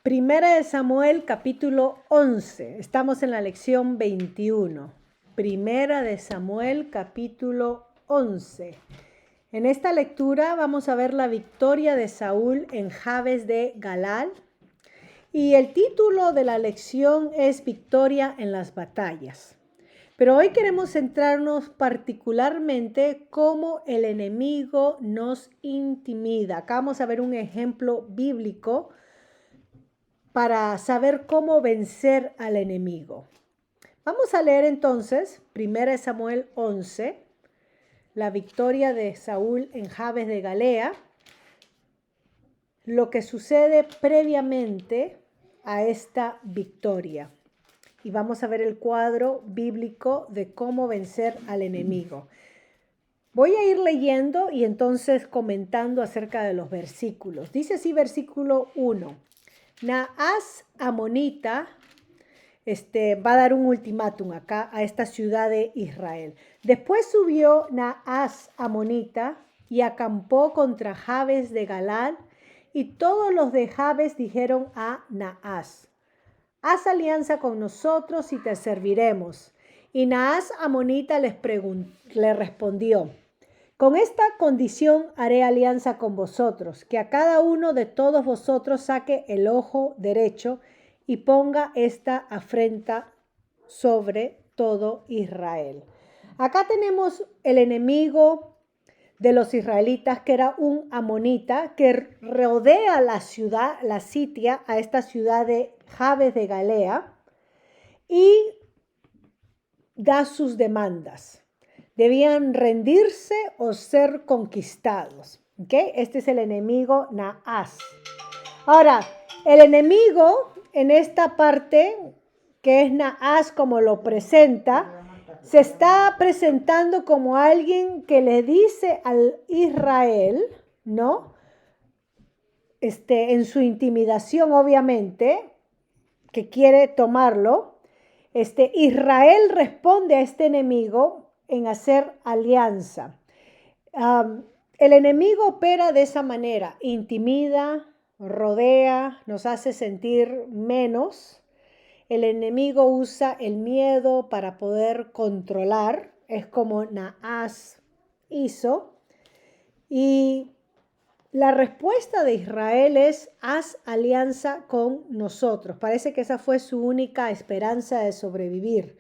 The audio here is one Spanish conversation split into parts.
Primera de Samuel, capítulo 11. Estamos en la lección 21. Primera de Samuel, capítulo 11. En esta lectura vamos a ver la victoria de Saúl en Jabes de Galal. Y el título de la lección es Victoria en las batallas. Pero hoy queremos centrarnos particularmente cómo el enemigo nos intimida. Acá vamos a ver un ejemplo bíblico para saber cómo vencer al enemigo. Vamos a leer entonces 1 Samuel 11, la victoria de Saúl en Jabes de Galea, lo que sucede previamente a esta victoria. Y vamos a ver el cuadro bíblico de cómo vencer al enemigo. Voy a ir leyendo y entonces comentando acerca de los versículos. Dice así versículo 1. Naas amonita va a dar un ultimátum acá a esta ciudad de Israel. Después subió Naas amonita y acampó contra Jabes de Galal, y todos los de Jabes dijeron a Naas: haz alianza con nosotros y te serviremos. Y Naas amonita le respondió: con esta condición haré alianza con vosotros, que a cada uno de todos vosotros saque el ojo derecho y ponga esta afrenta sobre todo Israel. Acá tenemos el enemigo de los israelitas, que era un amonita, que rodea la ciudad, la sitia a esta ciudad de Jabes de Galea y da sus demandas. Debían rendirse o ser conquistados. ¿Okay? Este es el enemigo Naas. Ahora, el enemigo en esta parte, que es Naas como lo presenta, se está presentando como alguien que le dice al Israel, ¿no? En su intimidación, obviamente, que quiere tomarlo. Israel responde a este enemigo en hacer alianza. El enemigo opera de esa manera: intimida, rodea, nos hace sentir menos. El enemigo usa el miedo para poder controlar, es como Naas hizo. Y la respuesta de Israel es: haz alianza con nosotros. Parece que esa fue su única esperanza de sobrevivir,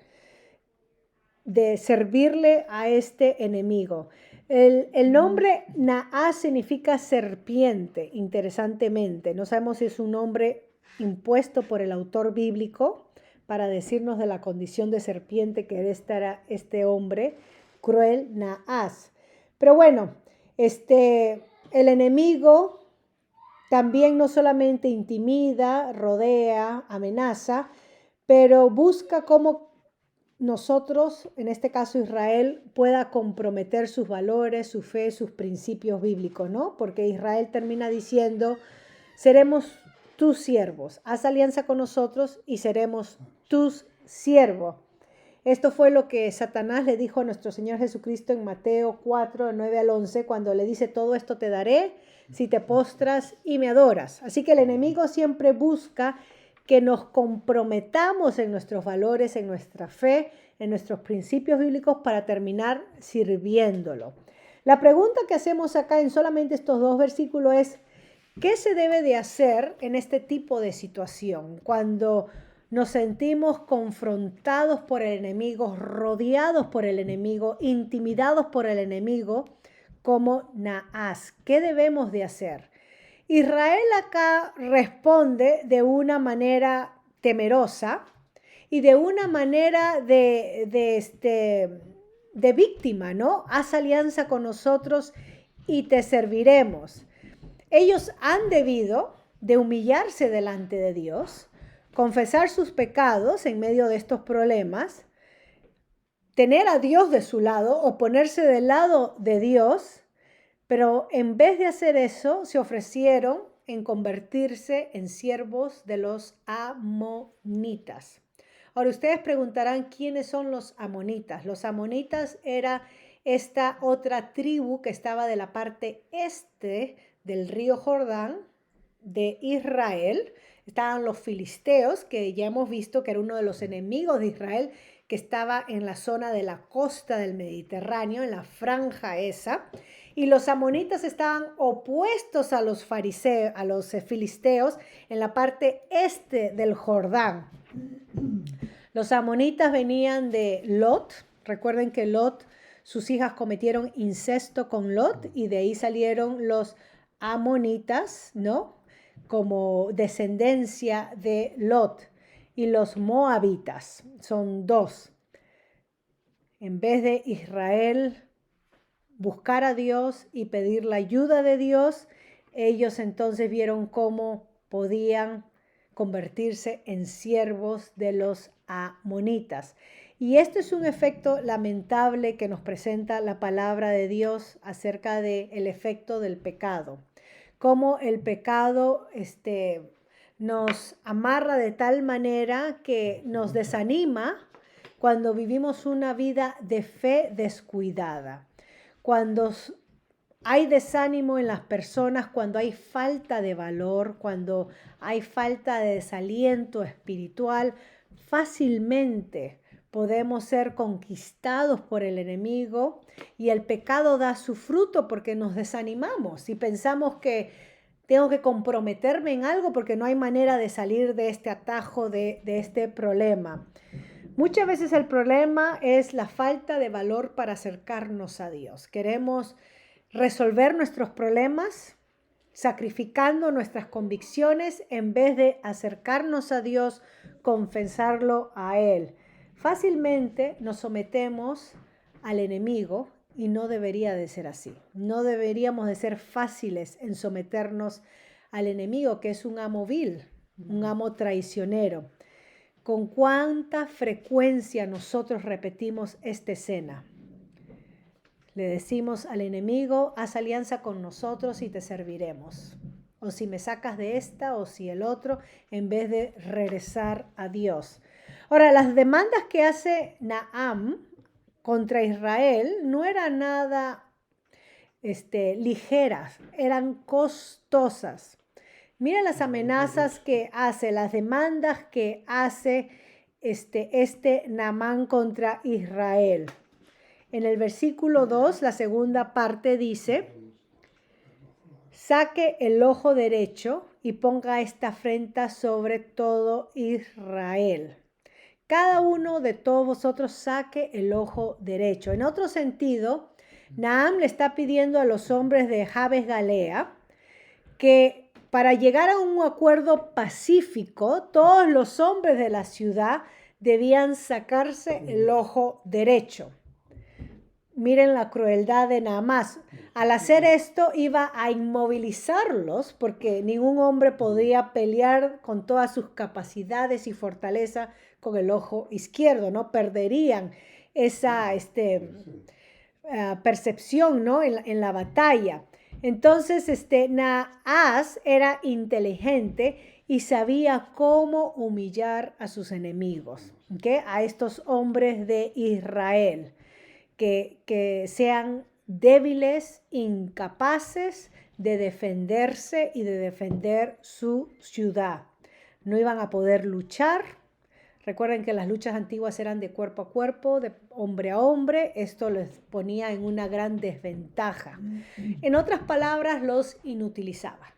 de servirle a este enemigo. El nombre Naas significa serpiente, interesantemente. No sabemos si es un nombre impuesto por el autor bíblico para decirnos de la condición de serpiente que era este hombre cruel, Naas. Pero bueno, el enemigo también no solamente intimida, rodea, amenaza, pero busca cómo nosotros, en este caso Israel, pueda comprometer sus valores, su fe, sus principios bíblicos, ¿no? Porque Israel termina diciendo: seremos tus siervos, haz alianza con nosotros y seremos tus siervos. Esto fue lo que Satanás le dijo a nuestro Señor Jesucristo en Mateo 4, 9 al 11, cuando le dice: todo esto te daré si te postras y me adoras. Así que el enemigo siempre busca que nos comprometamos en nuestros valores, en nuestra fe, en nuestros principios bíblicos para terminar sirviéndolo. La pregunta que hacemos acá en solamente estos dos versículos es: ¿qué se debe de hacer en este tipo de situación? Cuando nos sentimos confrontados por el enemigo, rodeados por el enemigo, intimidados por el enemigo, como Naas. ¿Qué debemos de hacer? Israel acá responde de una manera temerosa y de una manera de víctima, ¿no? Haz alianza con nosotros y te serviremos. Ellos han debido de humillarse delante de Dios, confesar sus pecados en medio de estos problemas, tener a Dios de su lado o ponerse del lado de Dios. Pero en vez de hacer eso, se ofrecieron en convertirse en siervos de los amonitas. Ahora ustedes preguntarán, ¿quiénes son los amonitas? Los amonitas era esta otra tribu que estaba de la parte este del río Jordán de Israel. estaban los filisteos, que ya hemos visto que era uno de los enemigos de Israel, que estaba en la zona de la costa del Mediterráneo, en la franja esa, y los amonitas estaban opuestos a los fariseos, a los filisteos, en la parte este del Jordán. Los amonitas venían de Lot. Recuerden que Lot, sus hijas cometieron incesto con Lot y de ahí salieron los amonitas, ¿no? Como descendencia de Lot. Y los moabitas, son dos. En vez de Israel buscar a Dios y pedir la ayuda de Dios, ellos entonces vieron cómo podían convertirse en siervos de los amonitas. Y este es un efecto lamentable que nos presenta la palabra de Dios acerca del efecto del pecado. Cómo el pecado nos amarra de tal manera que nos desanima cuando vivimos una vida de fe descuidada. Cuando hay desánimo en las personas, cuando hay falta de valor, cuando hay falta de desaliento espiritual, fácilmente podemos ser conquistados por el enemigo y el pecado da su fruto porque nos desanimamos y pensamos que tengo que comprometerme en algo porque no hay manera de salir de este atajo, de este problema. Muchas veces el problema es la falta de valor para acercarnos a Dios. Queremos resolver nuestros problemas sacrificando nuestras convicciones en vez de acercarnos a Dios, confesarlo a Él. Fácilmente nos sometemos al enemigo y no debería de ser así. No deberíamos de ser fáciles en someternos al enemigo, que es un amo vil, un amo traicionero. ¿Con cuánta frecuencia nosotros repetimos esta escena? Le decimos al enemigo, haz alianza con nosotros y te serviremos. O si me sacas de esta o si el otro, en vez de regresar a Dios. Ahora, las demandas que hace Naam contra Israel no eran nada ligeras, eran costosas. Mira las amenazas que hace, las demandas que hace Naamán contra Israel. En el versículo 2, la segunda parte dice, saque el ojo derecho y ponga esta afrenta sobre todo Israel. Cada uno de todos vosotros saque el ojo derecho. En otro sentido, Naam le está pidiendo a los hombres de Jabes Galea que para llegar a un acuerdo pacífico, todos los hombres de la ciudad debían sacarse el ojo derecho. Miren la crueldad de Naamán. Al hacer esto iba a inmovilizarlos porque ningún hombre podía pelear con todas sus capacidades y fortaleza con el ojo izquierdo, ¿no? Perderían esa percepción, ¿no? en la batalla. Entonces, Naas era inteligente y sabía cómo humillar a sus enemigos, ¿okay? A estos hombres de Israel, que sean débiles, incapaces de defenderse y de defender su ciudad. No iban a poder luchar. Recuerden que las luchas antiguas eran de cuerpo a cuerpo, de hombre a hombre. Esto les ponía en una gran desventaja. En otras palabras, los inutilizaba.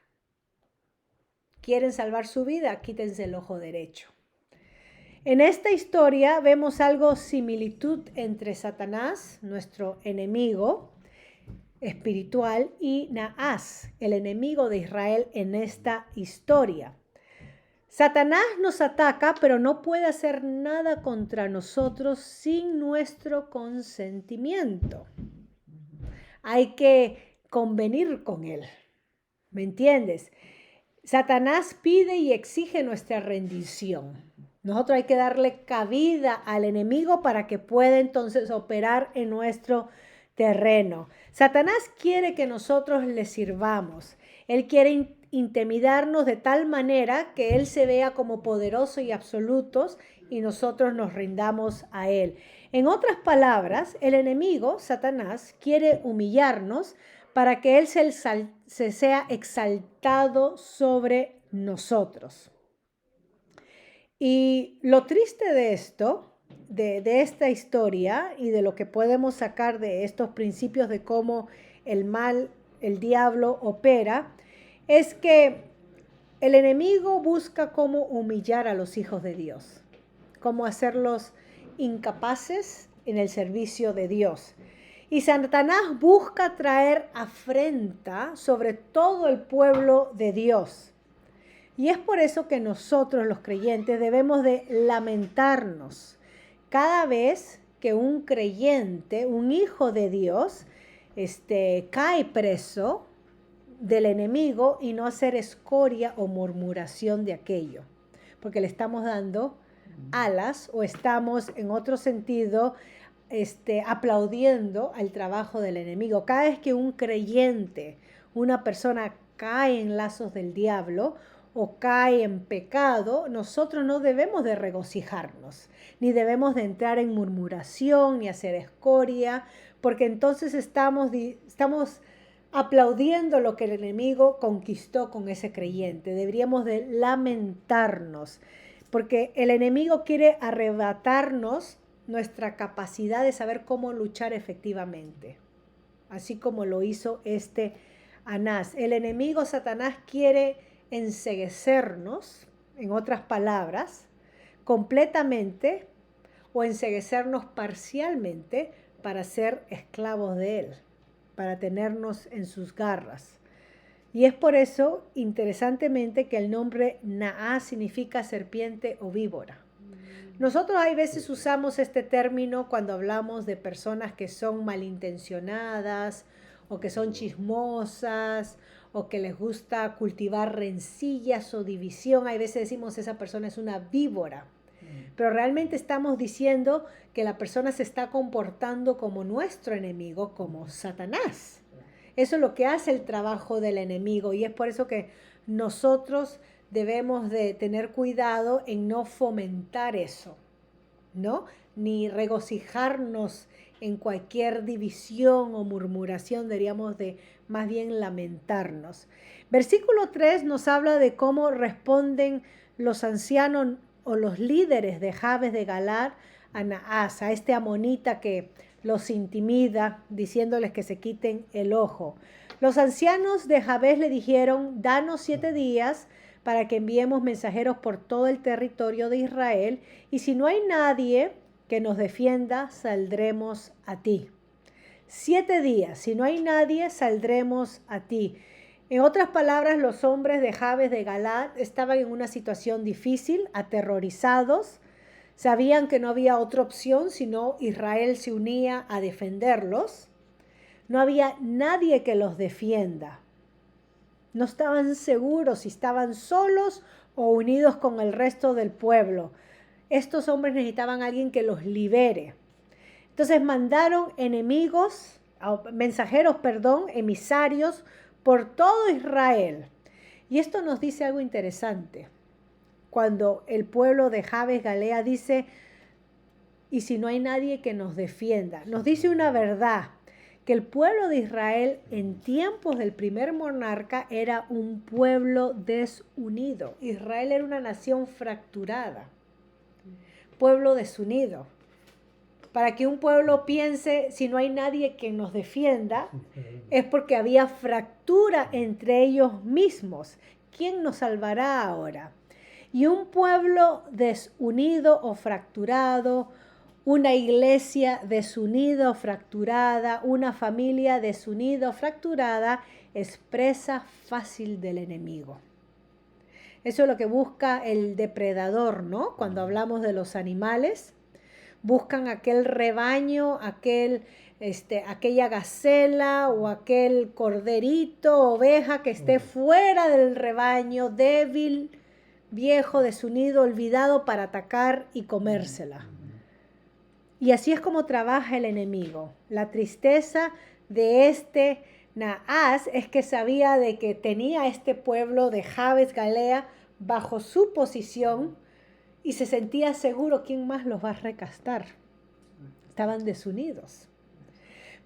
¿Quieren salvar su vida? Quítense el ojo derecho. En esta historia vemos algo similitud entre Satanás, nuestro enemigo espiritual, y Naas, el enemigo de Israel en esta historia. Satanás nos ataca, pero no puede hacer nada contra nosotros sin nuestro consentimiento. Hay que convenir con él. ¿Me entiendes? Satanás pide y exige nuestra rendición. Nosotros hay que darle cabida al enemigo para que pueda entonces operar en nuestro terreno. Satanás quiere que nosotros le sirvamos. Él quiere intimidarnos de tal manera que él se vea como poderoso y absolutos y nosotros nos rindamos a él. En otras palabras, el enemigo, Satanás, quiere humillarnos para que él se sea exaltado sobre nosotros. Y lo triste de esto, de esta historia y de lo que podemos sacar de estos principios de cómo el mal, el diablo opera, es que el enemigo busca cómo humillar a los hijos de Dios, cómo hacerlos incapaces en el servicio de Dios. Y Satanás busca traer afrenta sobre todo el pueblo de Dios. Y es por eso que nosotros los creyentes debemos de lamentarnos cada vez que un creyente, un hijo de Dios, cae preso del enemigo y no hacer escoria o murmuración de aquello, porque le estamos dando alas o estamos en otro sentido aplaudiendo al trabajo del enemigo. Cada vez que un creyente, una persona cae en lazos del diablo o cae en pecado, nosotros no debemos de regocijarnos, ni debemos de entrar en murmuración, ni hacer escoria, porque entonces estamos aplaudiendo lo que el enemigo conquistó con ese creyente. Deberíamos de lamentarnos, porque el enemigo quiere arrebatarnos nuestra capacidad de saber cómo luchar efectivamente, así como lo hizo Anás. El enemigo Satanás quiere enceguecernos, en otras palabras, completamente o enceguecernos parcialmente para ser esclavos de él, para tenernos en sus garras. Y es por eso, interesantemente, que el nombre Naá significa serpiente o víbora. Nosotros hay veces usamos este término cuando hablamos de personas que son malintencionadas o que son chismosas o que les gusta cultivar rencillas o división. Hay veces decimos esa persona es una víbora, pero realmente estamos diciendo que la persona se está comportando como nuestro enemigo, como Satanás. Eso es lo que hace el trabajo del enemigo y es por eso que nosotros debemos de tener cuidado en no fomentar eso, ¿no? Ni regocijarnos en cualquier división o murmuración, deberíamos de más bien lamentarnos. Versículo 3 nos habla de cómo responden los ancianos o los líderes de Jabes de Galaad a Naás, a este amonita que los intimida, diciéndoles que se quiten el ojo. Los ancianos de Jabes le dijeron, danos 7 días para que enviemos mensajeros por todo el territorio de Israel, y si no hay nadie que nos defienda, saldremos a ti. 7 días, si no hay nadie, saldremos a ti. En otras palabras, los hombres de Jabes de Galaad estaban en una situación difícil, aterrorizados, sabían que no había otra opción, sino Israel se unía a defenderlos. No había nadie que los defienda. No estaban seguros si estaban solos o unidos con el resto del pueblo. Estos hombres necesitaban a alguien que los libere. Entonces mandaron mensajeros, emisarios por todo Israel. Y esto nos dice algo interesante. Cuando el pueblo de Jabes Galea dice, y si no hay nadie que nos defienda, nos dice una verdad, que el pueblo de Israel en tiempos del primer monarca era un pueblo desunido. Israel era una nación fracturada, pueblo desunido. Para que un pueblo piense, si no hay nadie que nos defienda, es porque había fractura entre ellos mismos. ¿Quién nos salvará ahora? Y un pueblo desunido o fracturado, una iglesia desunida o fracturada, una familia desunida o fracturada, es presa fácil del enemigo. Eso es lo que busca el depredador, ¿no? Cuando hablamos de los animales, buscan aquel rebaño, aquella gacela o aquel corderito, oveja que esté fuera del rebaño, débil, viejo, desunido, olvidado, para atacar y comérsela. Y así es como trabaja el enemigo. La tristeza de Naás es que sabía de que tenía este pueblo de Jabes Galea bajo su posición y se sentía seguro, ¿quién más los va a recastar? Estaban desunidos.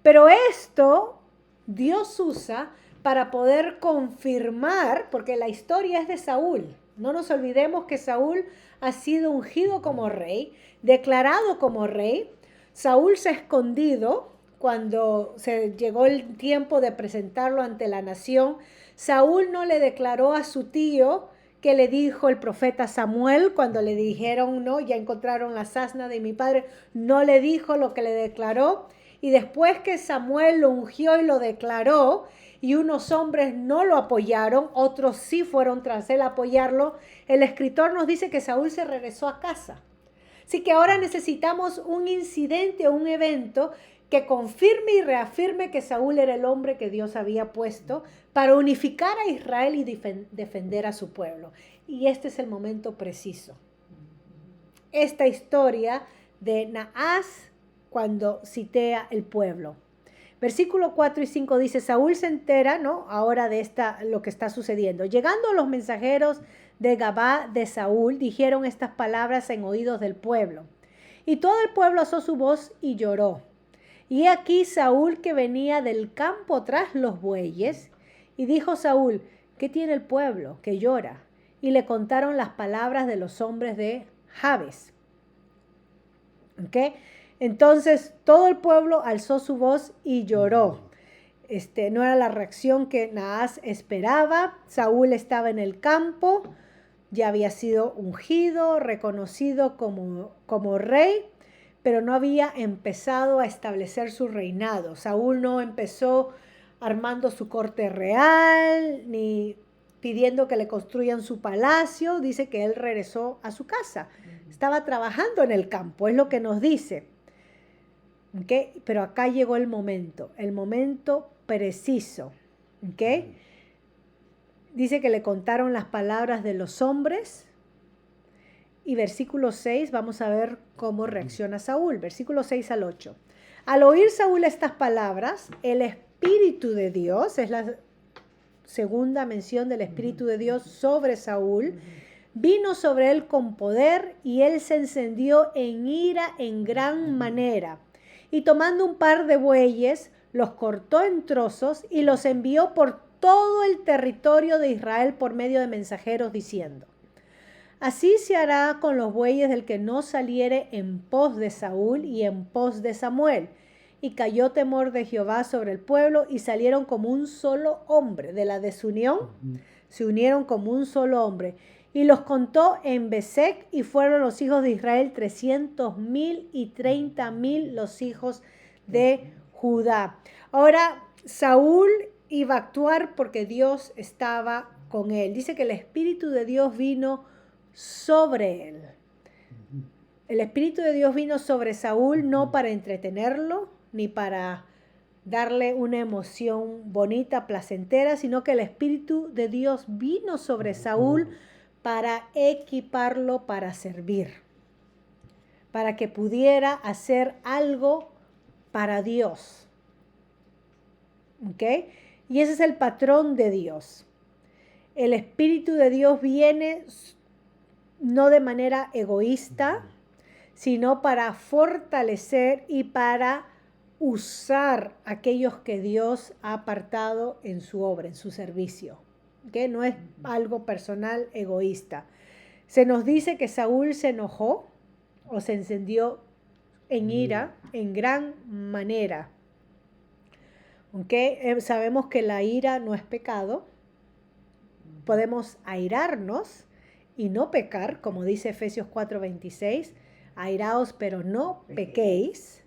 Pero esto Dios usa para poder confirmar, porque la historia es de Saúl, No nos olvidemos que Saúl ha sido ungido como rey, declarado como rey. Saúl se ha escondido cuando se llegó el tiempo de presentarlo ante la nación. Saúl no le declaró a su tío que le dijo el profeta Samuel cuando le dijeron, no, ya encontraron la asna de mi padre. No le dijo lo que le declaró. Y después que Samuel lo ungió y lo declaró, y unos hombres no lo apoyaron, otros sí fueron tras él a apoyarlo, el escritor nos dice que Saúl se regresó a casa. Así que ahora necesitamos un incidente o un evento que confirme y reafirme que Saúl era el hombre que Dios había puesto para unificar a Israel y defender a su pueblo. Y este es el momento preciso. Esta historia de Naas cuando citea el pueblo. Versículo 4 y 5 dice, Saúl se entera, ¿no? Ahora de lo que está sucediendo. Llegando los mensajeros de Gabá de Saúl, dijeron estas palabras en oídos del pueblo. Y todo el pueblo alzó su voz y lloró. Y aquí Saúl que venía del campo tras los bueyes, y dijo Saúl, ¿qué tiene el pueblo que llora? Y le contaron las palabras de los hombres de Jabes. ¿Ok? Entonces todo el pueblo alzó su voz y lloró. No era la reacción que Naas esperaba. Saúl estaba en el campo, ya había sido ungido, reconocido como rey, pero no había empezado a establecer su reinado. Saúl no empezó armando su corte real, ni pidiendo que le construyan su palacio. Dice que él regresó a su casa. Estaba trabajando en el campo, es lo que nos dice. ¿Okay? Pero acá llegó el momento preciso. ¿Okay? Dice que le contaron las palabras de los hombres. Y versículo 6, vamos a ver cómo reacciona Saúl. Versículo 6 al 8. Al oír Saúl estas palabras, el Espíritu de Dios, es la segunda mención del Espíritu de Dios sobre Saúl, vino sobre él con poder y él se encendió en ira en gran manera. Y tomando un par de bueyes, los cortó en trozos y los envió por todo el territorio de Israel por medio de mensajeros diciendo, así se hará con los bueyes del que no saliere en pos de Saúl y en pos de Samuel. Y cayó temor de Jehová sobre el pueblo y salieron como un solo hombre. De la desunión se unieron como un solo hombre. Y los contó en Besec y fueron los hijos de Israel 300,000 y 30,000 los hijos de Judá. Ahora Saúl iba a actuar porque Dios estaba con él. Dice que el Espíritu de Dios vino sobre él. El Espíritu de Dios vino sobre Saúl no para entretenerlo ni para darle una emoción bonita, placentera, sino que el Espíritu de Dios vino sobre Saúl para equiparlo para servir, para que pudiera hacer algo para Dios. ¿Ok? Y ese es el patrón de Dios. El Espíritu de Dios viene no de manera egoísta, sino para fortalecer y para usar a aquellos que Dios ha apartado en su obra, en su servicio. ¿Okay? No es algo personal, egoísta. Se nos dice que Saúl se enojó o se encendió en ira en gran manera. ¿Okay? Sabemos que la ira no es pecado. Podemos airarnos y no pecar, como dice Efesios 4:26, airaos pero no pequéis.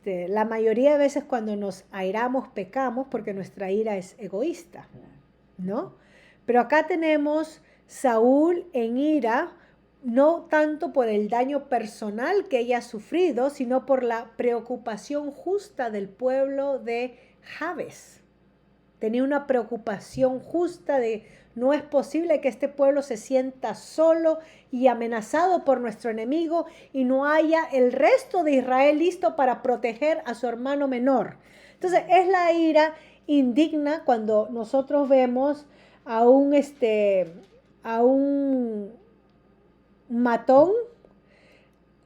La mayoría de veces cuando nos airamos pecamos porque nuestra ira es egoísta, ¿no? Pero acá tenemos Saúl en ira, no tanto por el daño personal que ella ha sufrido, sino por la preocupación justa del pueblo de Jabes. Tenía una preocupación justa de no es posible que este pueblo se sienta solo y amenazado por nuestro enemigo y no haya el resto de Israel listo para proteger a su hermano menor. Entonces es la ira indigna cuando nosotros vemos a un matón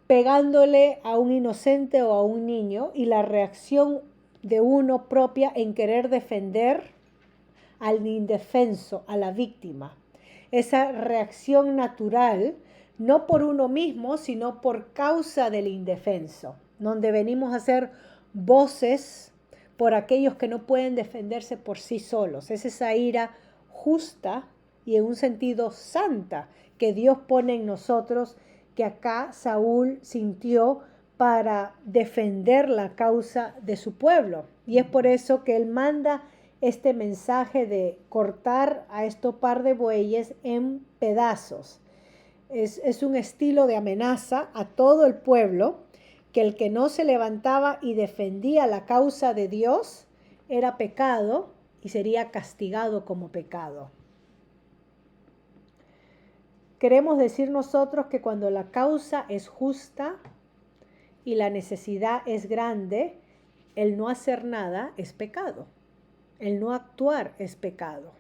pegándole a un inocente o a un niño y la reacción de uno propia en querer defender al indefenso, a la víctima. esa reacción natural, no por uno mismo, sino por causa del indefenso, donde venimos a ser voces por aquellos que no pueden defenderse por sí solos. Es esa ira justa y en un sentido santa que Dios pone en nosotros, que acá Saúl sintió para defender la causa de su pueblo. Y es por eso que él manda este mensaje de cortar a estos par de bueyes en pedazos. Es un estilo de amenaza a todo el pueblo, que el que no se levantaba y defendía la causa de Dios era pecado y sería castigado como pecado. Queremos decir nosotros que cuando la causa es justa y la necesidad es grande, el no hacer nada es pecado. El no actuar es pecado.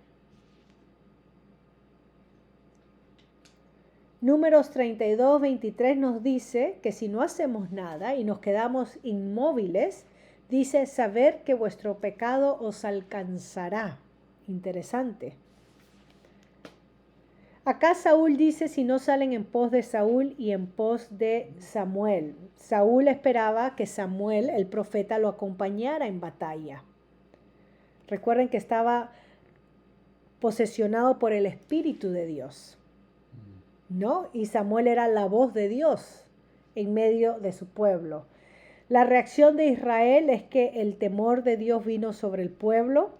Números 32, 23 nos dice que si no hacemos nada y nos quedamos inmóviles, dice, saber que vuestro pecado os alcanzará. Interesante. Acá Saúl dice, si no salen en pos de Saúl y en pos de Samuel. Saúl esperaba que Samuel, el profeta, lo acompañara en batalla. Recuerden que estaba posesionado por el Espíritu de Dios, ¿no? Y Samuel era la voz de Dios en medio de su pueblo. La reacción de Israel es que el temor de Dios vino sobre el pueblo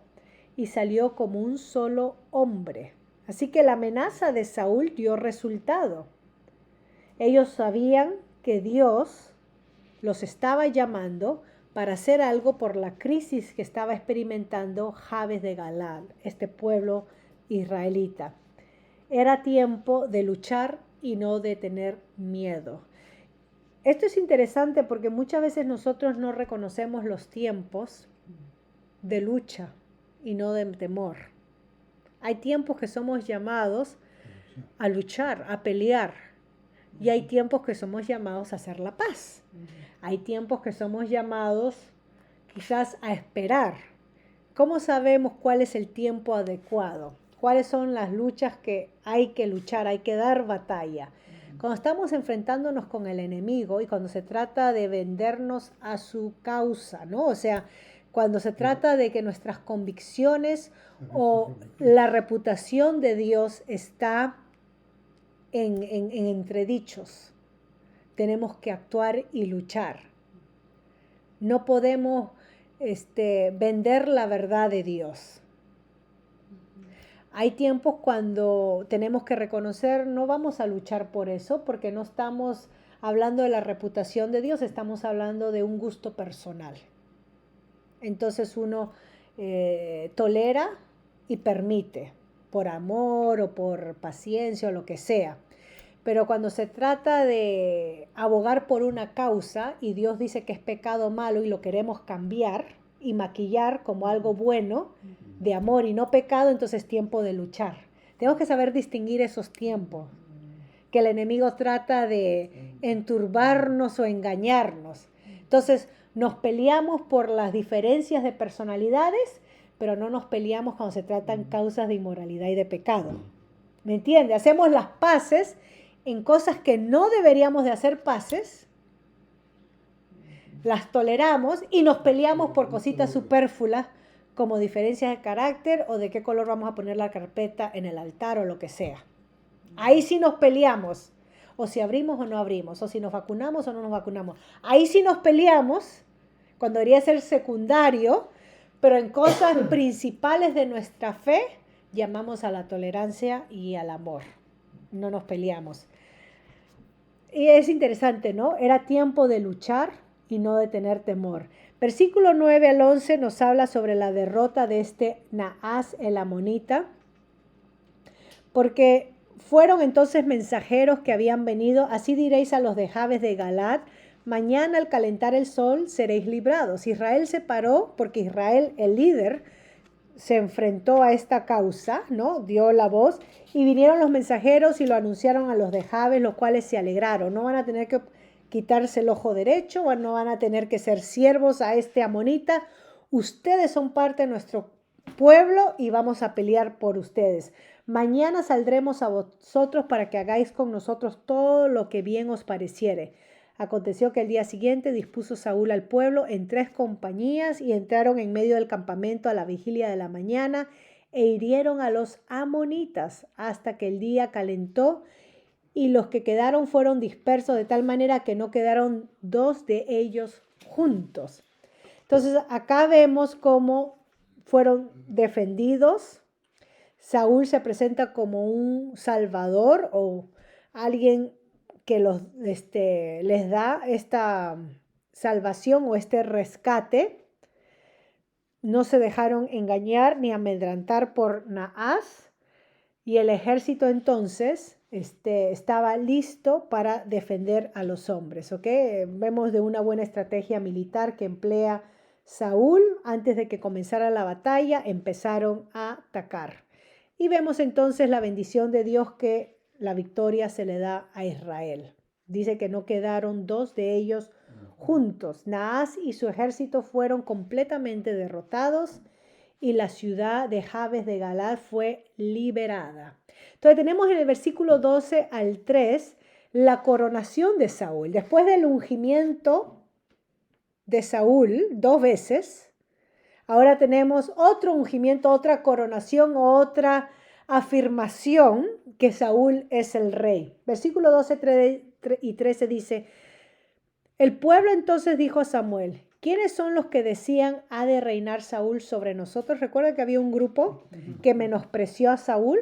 y salió como un solo hombre. Así que la amenaza de Saúl dio resultado. Ellos sabían que Dios los estaba llamando para hacer algo por la crisis que estaba experimentando Jabes de Galaad, este pueblo israelita. Era tiempo de luchar y no de tener miedo. Esto es interesante porque muchas veces nosotros no reconocemos los tiempos de lucha y no de temor. Hay tiempos que somos llamados a luchar, a pelear, y hay tiempos que somos llamados a hacer la paz. Hay tiempos que somos llamados quizás a esperar. ¿Cómo sabemos cuál es el tiempo adecuado? ¿Cuáles son las luchas que hay que luchar, hay que dar batalla? Cuando estamos enfrentándonos con el enemigo y cuando se trata de vendernos a su causa, ¿no? O sea, cuando se trata de que nuestras convicciones o la reputación de Dios está en entredichos, tenemos que actuar y luchar. No podemos vender la verdad de Dios. Hay tiempos cuando tenemos que reconocer, no vamos a luchar por eso, porque no estamos hablando de la reputación de Dios, estamos hablando de un gusto personal. Entonces uno tolera y permite, por amor o por paciencia o lo que sea. Pero cuando se trata de abogar por una causa y Dios dice que es pecado malo y lo queremos cambiar y maquillar como algo bueno, de amor y no pecado, entonces es tiempo de luchar. Tenemos que saber distinguir esos tiempos, que el enemigo trata de enturbarnos o engañarnos. Entonces nos peleamos por las diferencias de personalidades, pero no nos peleamos cuando se tratan causas de inmoralidad y de pecado. ¿Me entiende? Hacemos las paces en cosas que no deberíamos de hacer paces, las toleramos y nos peleamos por cositas superfluas como diferencias de carácter o de qué color vamos a poner la carpeta en el altar o lo que sea. Ahí sí nos peleamos, o si abrimos o no abrimos, o si nos vacunamos o no nos vacunamos. Ahí sí nos peleamos, cuando debería ser secundario, pero en cosas principales de nuestra fe llamamos a la tolerancia y al amor. No nos peleamos. Y es interesante, ¿no? Era tiempo de luchar y no de tener temor. Versículo 9 al 11 nos habla sobre la derrota de Naas el amonita, porque fueron entonces mensajeros que habían venido, así diréis a los de Jabes de Galaad, mañana al calentar el sol seréis librados. Israel se paró porque Israel, el líder, se enfrentó a esta causa, ¿no? Dio la voz y vinieron los mensajeros y lo anunciaron a los de Jabes, los cuales se alegraron. No van a tener que quitarse el ojo derecho o no van a tener que ser siervos a este amonita. Ustedes son parte de nuestro pueblo y vamos a pelear por ustedes. Mañana saldremos a vosotros para que hagáis con nosotros todo lo que bien os pareciere. Aconteció que el día siguiente dispuso Saúl al pueblo en 3 compañías y entraron en medio del campamento a la vigilia de la mañana e hirieron a los amonitas hasta que el día calentó y los que quedaron fueron dispersos de tal manera que no quedaron 2 de ellos juntos. Entonces acá vemos cómo fueron defendidos. Saúl se presenta como un salvador o alguien que les da esta salvación o este rescate. No se dejaron engañar ni amedrentar por Naas y el ejército entonces estaba listo para defender a los hombres. ¿Okay? Vemos de una buena estrategia militar que emplea Saúl. Antes de que comenzara la batalla empezaron a atacar. Y vemos entonces la bendición de Dios que la victoria se le da a Israel. Dice que no quedaron 2 de ellos juntos. Naas y su ejército fueron completamente derrotados y la ciudad de Jabes de Galaad fue liberada. Entonces tenemos en el versículo 12 al 3 la coronación de Saúl. Después del ungimiento de Saúl 2 veces, ahora tenemos otro ungimiento, otra coronación, otra afirmación que Saúl es el rey. Versículo 12 y 13 dice, el pueblo entonces dijo a Samuel, ¿quiénes son los que decían ha de reinar Saúl sobre nosotros? Recuerda que había un grupo que menospreció a Saúl.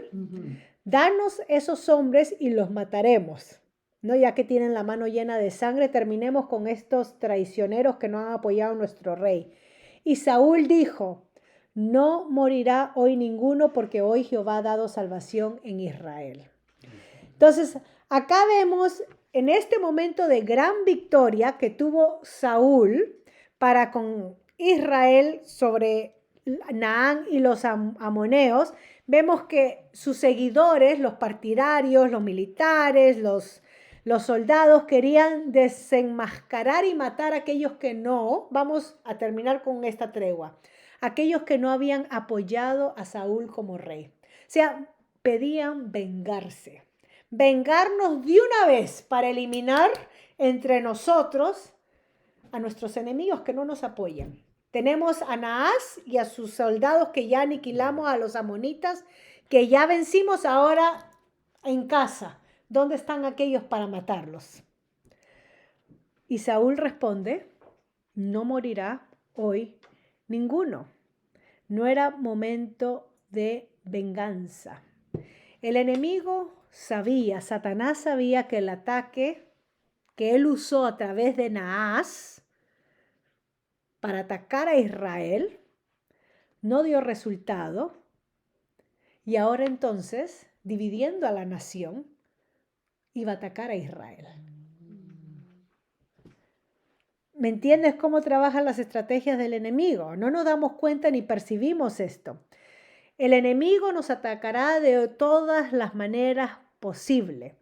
Danos esos hombres y los mataremos, ¿no? Ya que tienen la mano llena de sangre, terminemos con estos traicioneros que no han apoyado a nuestro rey. Y Saúl dijo, no morirá hoy ninguno porque hoy Jehová ha dado salvación en Israel. Entonces, acá vemos en este momento de gran victoria que tuvo Saúl para con Israel sobre Naán y los amoneos, vemos que sus seguidores, los partidarios, los militares, los soldados querían desenmascarar y matar a aquellos que no, vamos a terminar con esta tregua, aquellos que no habían apoyado a Saúl como rey. O sea, pedían vengarse. Vengarnos de una vez para eliminar entre nosotros a nuestros enemigos que no nos apoyan. Tenemos a Naas y a sus soldados que ya aniquilamos, a los amonitas que ya vencimos ahora en casa. ¿Dónde están aquellos para matarlos? Y Saúl responde, no morirá hoy ninguno. No era momento de venganza. El enemigo sabía, Satanás sabía que el ataque que él usó a través de Naas para atacar a Israel no dio resultado y ahora entonces, dividiendo a la nación, iba a atacar a Israel. ¿Me entiendes cómo trabajan las estrategias del enemigo? No nos damos cuenta ni percibimos esto. El enemigo nos atacará de todas las maneras posibles.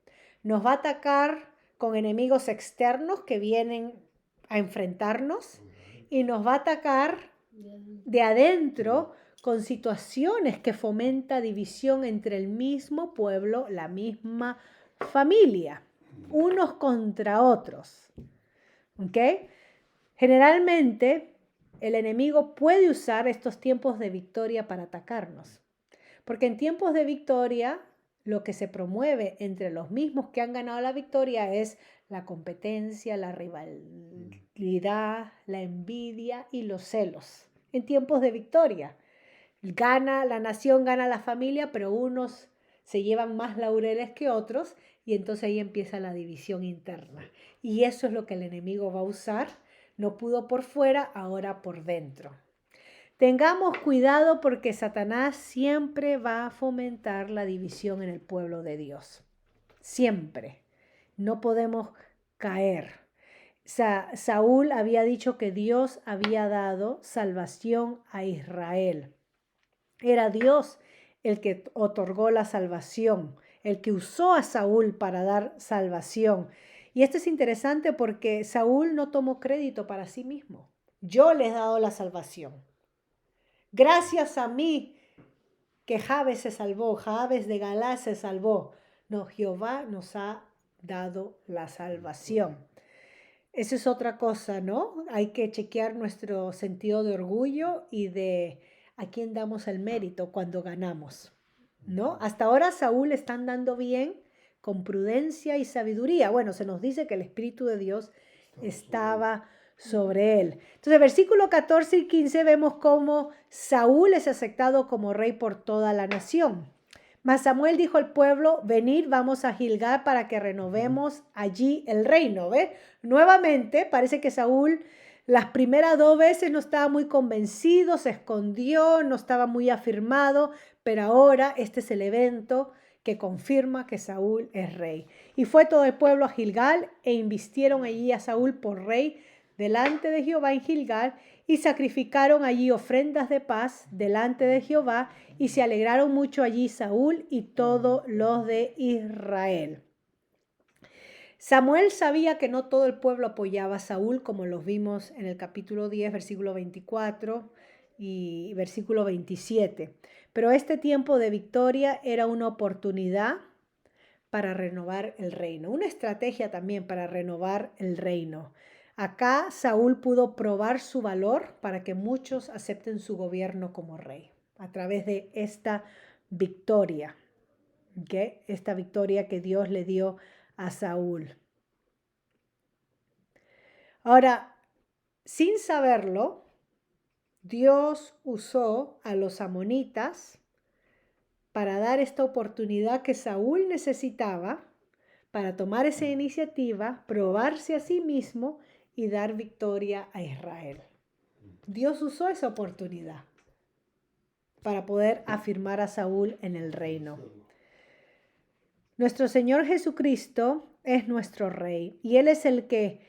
Nos va a atacar con enemigos externos que vienen a enfrentarnos y nos va a atacar de adentro con situaciones que fomenta división entre el mismo pueblo, la misma familia, unos contra otros. ¿Ok? Generalmente, el enemigo puede usar estos tiempos de victoria para atacarnos. Porque en tiempos de victoria, lo que se promueve entre los mismos que han ganado la victoria es la competencia, la rivalidad, la envidia y los celos. En tiempos de victoria, gana la nación, gana la familia, pero unos se llevan más laureles que otros y entonces ahí empieza la división interna. Y eso es lo que el enemigo va a usar. No pudo por fuera, ahora por dentro. Tengamos cuidado porque Satanás siempre va a fomentar la división en el pueblo de Dios. Siempre. No podemos caer. Saúl había dicho que Dios había dado salvación a Israel. Era Dios el que otorgó la salvación, el que usó a Saúl para dar salvación. Y esto es interesante porque Saúl no tomó crédito para sí mismo. Yo les he dado la salvación. Gracias a mí que Jabes se salvó, Jabes de Galá se salvó. No, Jehová nos ha dado la salvación. Esa es otra cosa, ¿no? Hay que chequear nuestro sentido de orgullo y de a quién damos el mérito cuando ganamos, ¿no? Hasta ahora Saúl está andando bien, con prudencia y sabiduría. Bueno, se nos dice que el Espíritu de Dios estaba sobre él. Entonces, versículo 14 y 15 vemos cómo Saúl es aceptado como rey por toda la nación. Mas Samuel dijo al pueblo, venid, vamos a Gilgal para que renovemos allí el reino. ¿Ves? Nuevamente, parece que Saúl las primeras 2 veces no estaba muy convencido, se escondió, no estaba muy afirmado, pero ahora este es el evento que confirma que Saúl es rey. Y fue todo el pueblo a Gilgal e invistieron allí a Saúl por rey delante de Jehová en Gilgal y sacrificaron allí ofrendas de paz delante de Jehová y se alegraron mucho allí Saúl y todos los de Israel. Samuel sabía que no todo el pueblo apoyaba a Saúl, como los vimos en el capítulo 10, versículo 24 y versículo 27. Pero este tiempo de victoria era una oportunidad para renovar el reino, una estrategia también para renovar el reino. Acá Saúl pudo probar su valor para que muchos acepten su gobierno como rey, a través de esta victoria, ¿okay? Esta victoria que Dios le dio a Saúl. Ahora, sin saberlo, Dios usó a los amonitas para dar esta oportunidad que Saúl necesitaba para tomar esa iniciativa, probarse a sí mismo y dar victoria a Israel. Dios usó esa oportunidad para poder afirmar a Saúl en el reino. Nuestro Señor Jesucristo es nuestro Rey y Él es el que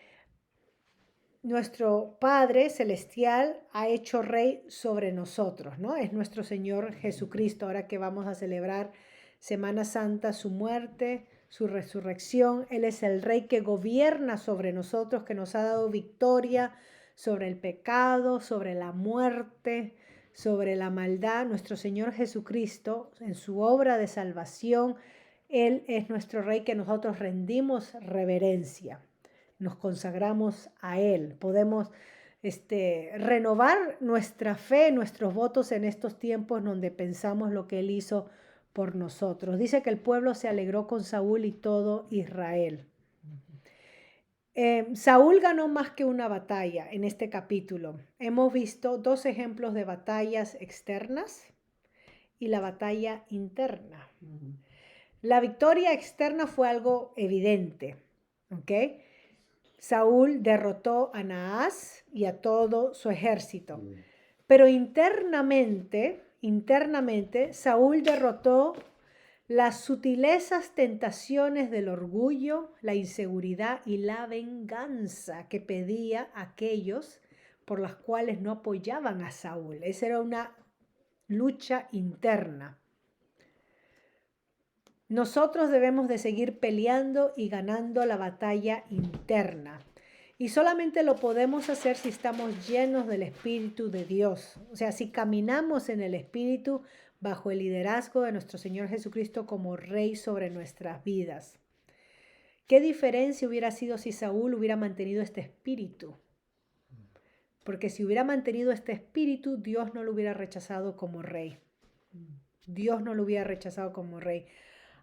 nuestro Padre Celestial ha hecho Rey sobre nosotros, ¿no? Es nuestro Señor Jesucristo, ahora que vamos a celebrar Semana Santa, su muerte, su resurrección. Él es el Rey que gobierna sobre nosotros, que nos ha dado victoria sobre el pecado, sobre la muerte, sobre la maldad. Nuestro Señor Jesucristo, en su obra de salvación, Él es nuestro Rey que nosotros rendimos reverencia. Nos consagramos a Él. Podemos renovar nuestra fe, nuestros votos en estos tiempos donde pensamos lo que Él hizo por nosotros. Dice que el pueblo se alegró con Saúl y todo Israel. Saúl ganó más que una batalla en este capítulo. Hemos visto 2 ejemplos de batallas externas y la batalla interna. La victoria externa fue algo evidente, ¿ok? Saúl derrotó a Naas y a todo su ejército. Pero internamente, Saúl derrotó las sutilezas tentaciones del orgullo, la inseguridad y la venganza que pedía a aquellos por las cuales no apoyaban a Saúl. Esa era una lucha interna. Nosotros debemos de seguir peleando y ganando la batalla interna. Y solamente lo podemos hacer si estamos llenos del Espíritu de Dios. O sea, si caminamos en el Espíritu bajo el liderazgo de nuestro Señor Jesucristo como Rey sobre nuestras vidas. ¿Qué diferencia hubiera sido si Saúl hubiera mantenido este espíritu? Porque si hubiera mantenido este espíritu, Dios no lo hubiera rechazado como Rey. Dios no lo hubiera rechazado como Rey.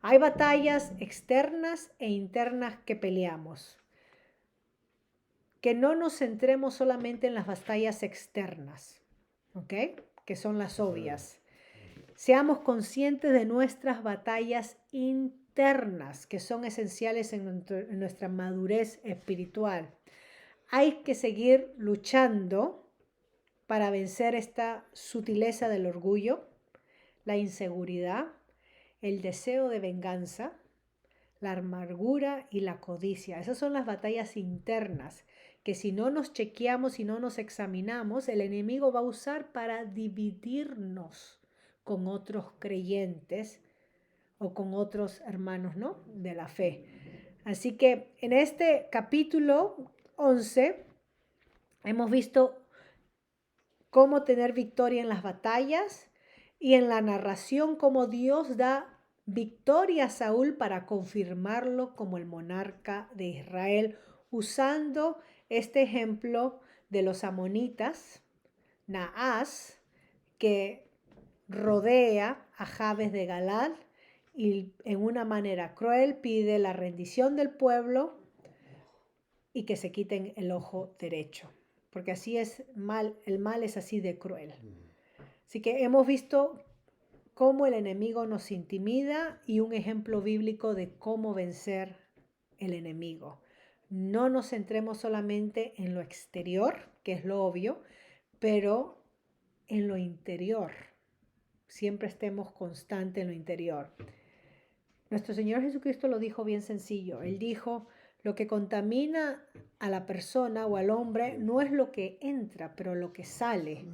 Hay batallas externas e internas que peleamos. Que no nos centremos solamente en las batallas externas, ¿ok? Que son las obvias. Seamos conscientes de nuestras batallas internas, que son esenciales en nuestra madurez espiritual. Hay que seguir luchando para vencer esta sutileza del orgullo, la inseguridad, el deseo de venganza, la amargura y la codicia. Esas son las batallas internas que si no nos chequeamos y no nos examinamos, el enemigo va a usar para dividirnos con otros creyentes o con otros hermanos, ¿no? De la fe. Así que en este capítulo 11 hemos visto cómo tener victoria en las batallas y en la narración como Dios da victoria a Saúl para confirmarlo como el monarca de Israel, usando este ejemplo de los amonitas, Naas, que rodea a Jabes de Galad y en una manera cruel pide la rendición del pueblo y que se quiten el ojo derecho, porque así es mal, el mal es así de cruel. Así que hemos visto cómo el enemigo nos intimida y un ejemplo bíblico de cómo vencer el enemigo. No nos centremos solamente en lo exterior, que es lo obvio, pero en lo interior. Siempre estemos constantes en lo interior. Nuestro Señor Jesucristo lo dijo bien sencillo. Él dijo, lo que contamina a la persona o al hombre no es lo que entra, pero lo que sale.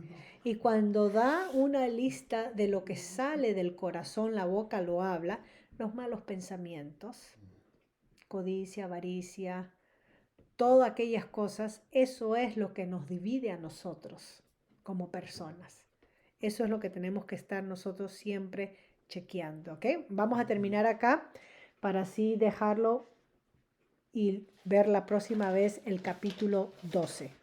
Y cuando da una lista de lo que sale del corazón, la boca lo habla, los malos pensamientos, codicia, avaricia, todas aquellas cosas, eso es lo que nos divide a nosotros como personas. Eso es lo que tenemos que estar nosotros siempre chequeando, ¿ok? Vamos a terminar acá para así dejarlo y ver la próxima vez el capítulo 12.